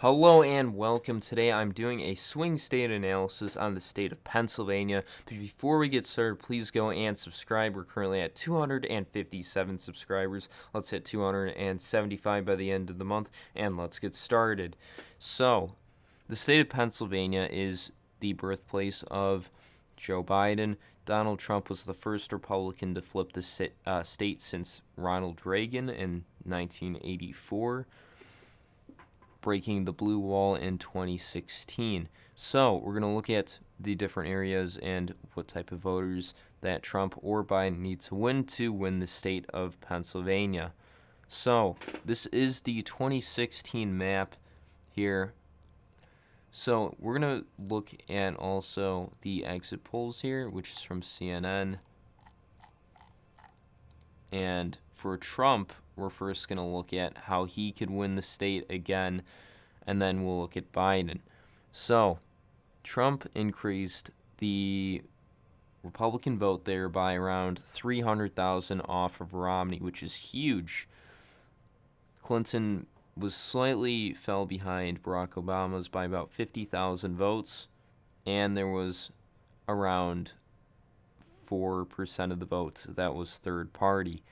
Hello and welcome. Today I'm doing a swing state analysis on the state of Pennsylvania. But before we get started, please go and subscribe. We're currently at 257 subscribers. Let's hit 275 by the end of the month, and let's get started. So, the state of Pennsylvania is the birthplace of Joe Biden. Donald Trump was the first Republican to flip the state since Ronald Reagan in 1984. Breaking the blue wall in 2016. So we're going to look at the different areas and what type of voters that Trump or Biden need to win the state of Pennsylvania. So this is the 2016 map here. So we're going to look at also the exit polls here, which is from CNN. And for Trump, we're first going to look at how he could win the state again, and then we'll look at Biden. So, Trump increased the Republican vote there by around 300,000 off of Romney, which is huge. Clinton fell behind Barack Obama's by about 50,000 votes, and there was around 4% of the votes that was third party.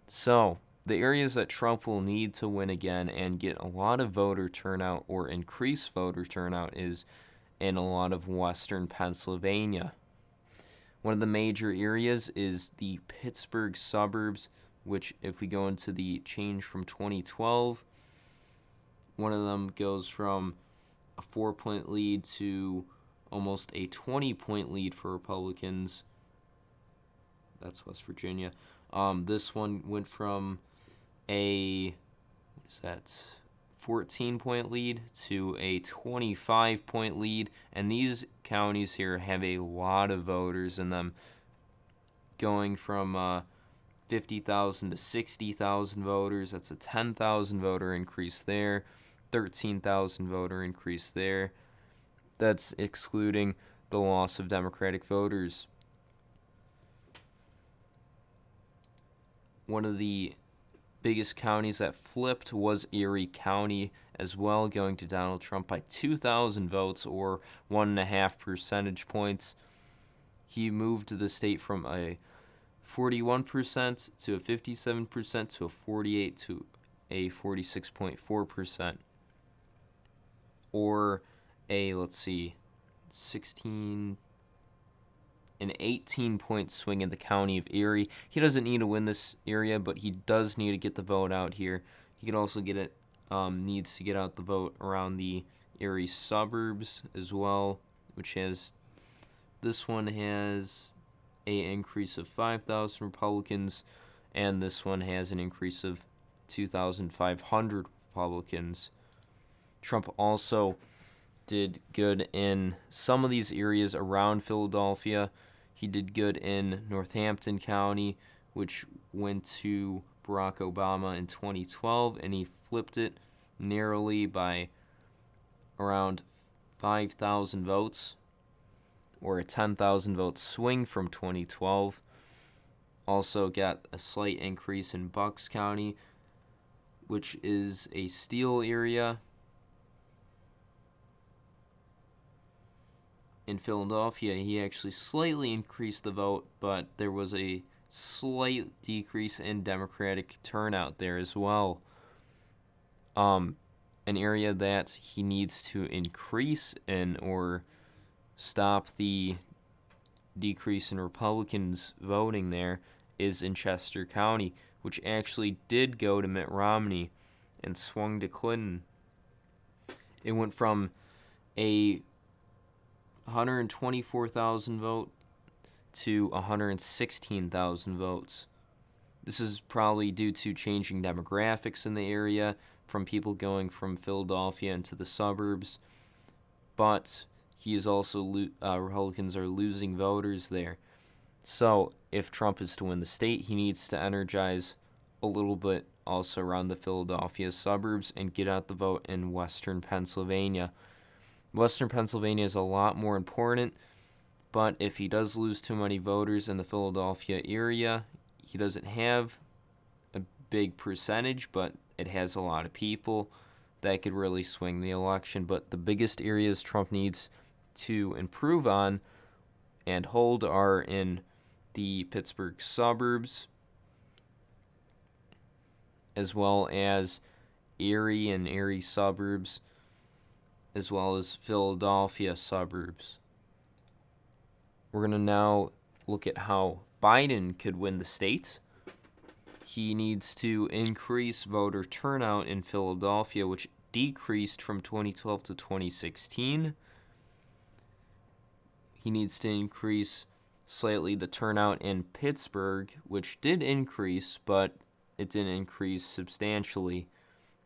So, the areas that Trump will need to win again and get a lot of voter turnout or increase voter turnout is in a lot of western Pennsylvania. One of the major areas is the Pittsburgh suburbs, which if we go into the change from 2012, one of them goes from a 4-point lead to almost a 20-point lead for Republicans. That's West Virginia. This one went from a 14-point lead to a 25-point lead, and these counties here have a lot of voters in them, going from 50,000 to 60,000 voters. That's a 10,000 voter increase there, 13,000 voter increase there. That's excluding the loss of Democratic voters. One of the biggest counties that flipped was Erie County as well, going to Donald Trump by 2,000 votes or 1.5 percentage points. He moved the state from a 41% to a 57% to a 48% to a 46.4%, or an 18-point swing in the county of Erie. He doesn't need to win this area, but he does need to get the vote out here. He can also needs to get out the vote around the Erie suburbs as well, which this one has an increase of 5,000 Republicans, and this one has an increase of 2,500 Republicans. Trump also did good in some of these areas around Philadelphia. He did good in Northampton County, which went to Barack Obama in 2012, and he flipped it narrowly by around 5,000 votes, or a 10,000 vote swing from 2012. Also got a slight increase in Bucks County, which is a Steel area in Philadelphia. He actually slightly increased the vote, but there was a slight decrease in Democratic turnout there as well. An area that he needs to increase in or stop the decrease in Republicans voting there is in Chester County, which actually did go to Mitt Romney and swung to Clinton. It went from a 124,000 vote to 116,000 votes. This is probably due to changing demographics in the area, from people going from Philadelphia into the suburbs, but he is also Republicans are losing voters there. So if Trump is to win the state, he needs to energize a little bit also around the Philadelphia suburbs and get out the vote in western Pennsylvania. Western Pennsylvania is a lot more important, but if he does lose too many voters in the Philadelphia area, he doesn't have a big percentage, but it has a lot of people. that could really swing the election. But the biggest areas Trump needs to improve on and hold are in the Pittsburgh suburbs, as well as Erie and Erie suburbs, as well as Philadelphia suburbs. We're going to now look at how Biden could win the state. He needs to increase voter turnout in Philadelphia, which decreased from 2012 to 2016. He needs to increase slightly the turnout in Pittsburgh, which did increase, but it didn't increase substantially.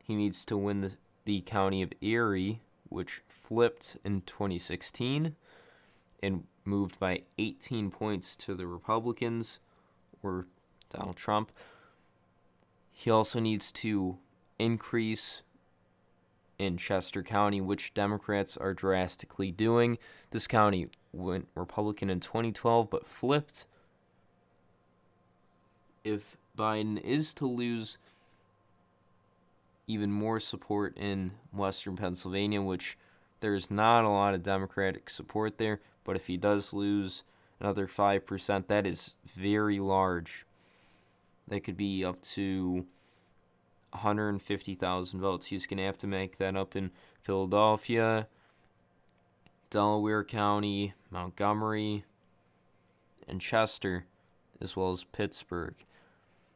He needs to win the county of Erie, which flipped in 2016 and moved by 18 points to the Republicans, or Donald Trump. He also needs to increase in Chester County, which Democrats are drastically doing. This county went Republican in 2012, but flipped. If Biden is to lose even more support in western Pennsylvania, which there's not a lot of Democratic support there, but if he does lose another 5%, that is very large. That could be up to 150,000 votes. He's going to have to make that up in Philadelphia, Delaware County, Montgomery, and Chester, as well as Pittsburgh.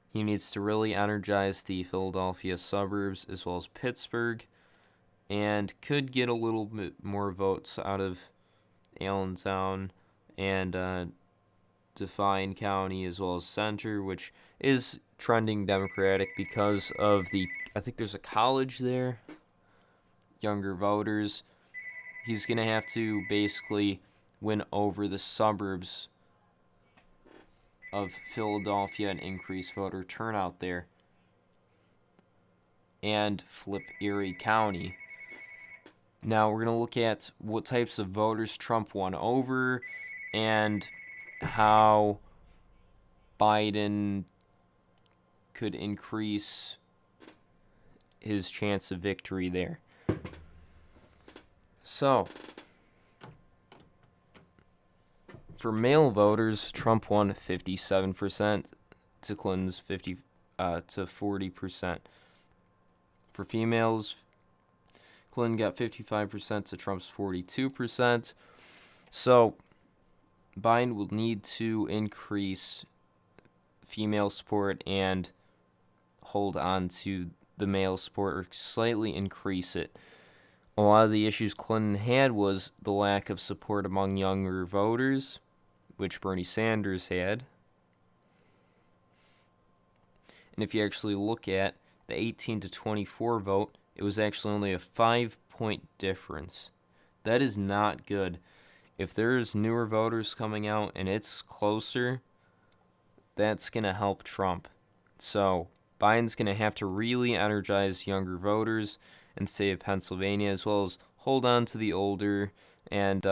He needs to really energize the Philadelphia suburbs as well as Pittsburgh, and could get a little bit more votes out of Allentown and Define County as well as Center, which is trending Democratic because of I think there's a college there, younger voters. He's going to have to basically win over the suburbs of Philadelphia and increase voter turnout there, and flip Erie County. Now we're going to look at what types of voters Trump won over and how Biden could increase his chance of victory there. So, for male voters, Trump won 57% to Clinton's 40%. For females, Clinton got 55% to Trump's 42%. So, Biden will need to increase female support and hold on to the male support, or slightly increase it. A lot of the issues Clinton had was the lack of support among younger voters, which Bernie Sanders had. And if you actually look at the 18 to 24 vote, it was actually only a 5-point difference. That is not good. If there's newer voters coming out and it's closer, that's going to help Trump. So Biden's going to have to really energize younger voters in the state of Pennsylvania, as well as hold on to the older and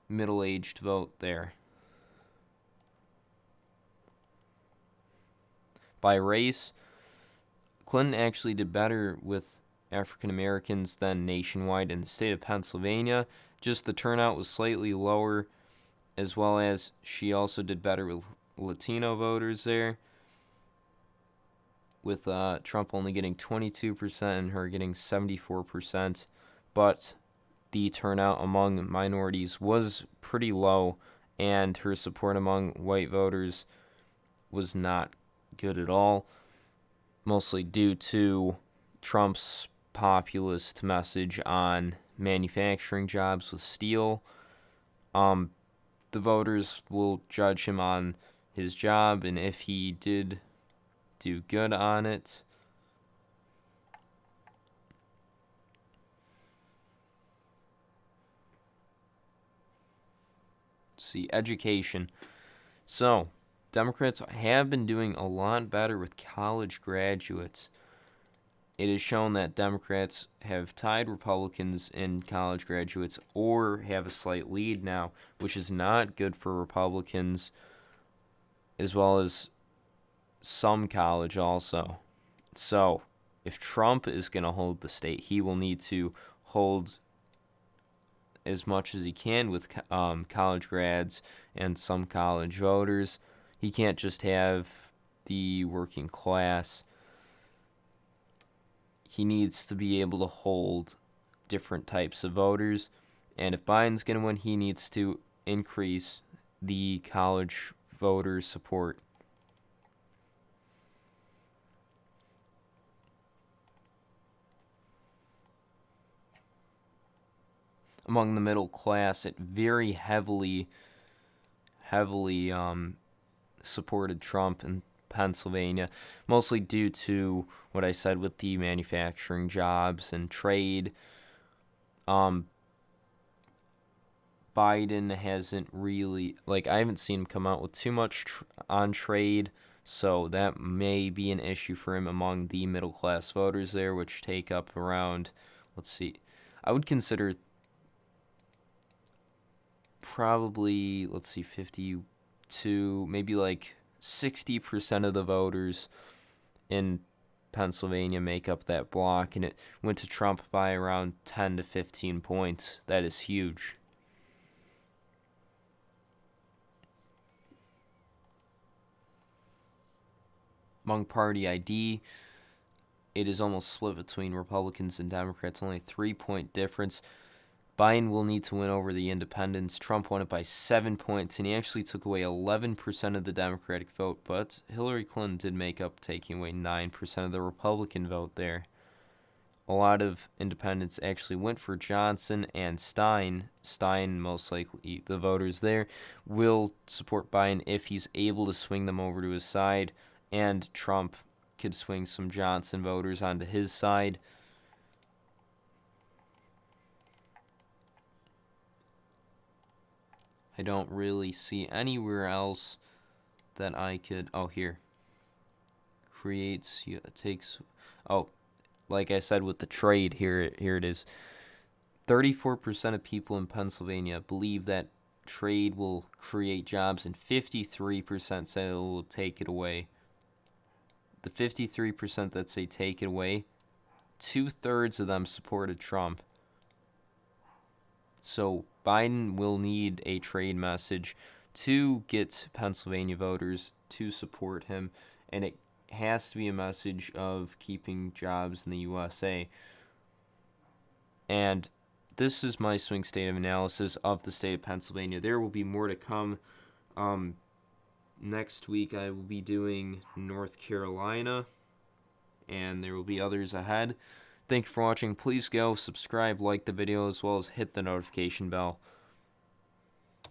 middle-aged vote there. By race, Clinton actually did better with African Americans than nationwide in the state of Pennsylvania. Just the turnout was slightly lower, as well as she also did better with Latino voters there, with Trump only getting 22% and her getting 74%. But the turnout among minorities was pretty low, and her support among white voters was not good at all, mostly due to Trump's populist message on manufacturing jobs with steel. The voters will judge him on his job, and if he did do good on it, see, education. So, Democrats have been doing a lot better with college graduates. It is shown that Democrats have tied Republicans in college graduates or have a slight lead now, which is not good for Republicans, as well as some college also. So, if Trump is going to hold the state, he will need to hold as much as he can with college grads and some college voters. He can't just have the working class. He needs to be able to hold different types of voters. And if Biden's going to win, he needs to increase the college voters' support. Among the middle class, it very heavily supported Trump in Pennsylvania, mostly due to what I said with the manufacturing jobs and trade. Biden hasn't really, I haven't seen him come out with too much on trade, so that may be an issue for him among the middle class voters there, which take up around, I would consider probably, 52, maybe 60% of the voters in Pennsylvania make up that block, and it went to Trump by around 10 to 15 points. That is huge. Among party ID, it is almost split between Republicans and Democrats, only a 3-point difference. Biden will need to win over the independents. Trump won it by 7 points, and he actually took away 11% of the Democratic vote, but Hillary Clinton did make up, taking away 9% of the Republican vote there. A lot of independents actually went for Johnson and Stein. Stein, most likely, the voters there, will support Biden if he's able to swing them over to his side, and Trump could swing some Johnson voters onto his side. I don't really see anywhere else that I could. Oh, here. Creates, takes. Oh, like I said with the trade, here it is. 34% of people in Pennsylvania believe that trade will create jobs, and 53% say it will take it away. The 53% that say take it away, 2/3 of them supported Trump. So Biden will need a trade message to get Pennsylvania voters to support him, and it has to be a message of keeping jobs in the USA. And this is my swing state of analysis of the state of Pennsylvania. There will be more to come. Next week I will be doing North Carolina, and there will be others ahead. Thank you for watching. Please go subscribe, like the video, as well as hit the notification bell.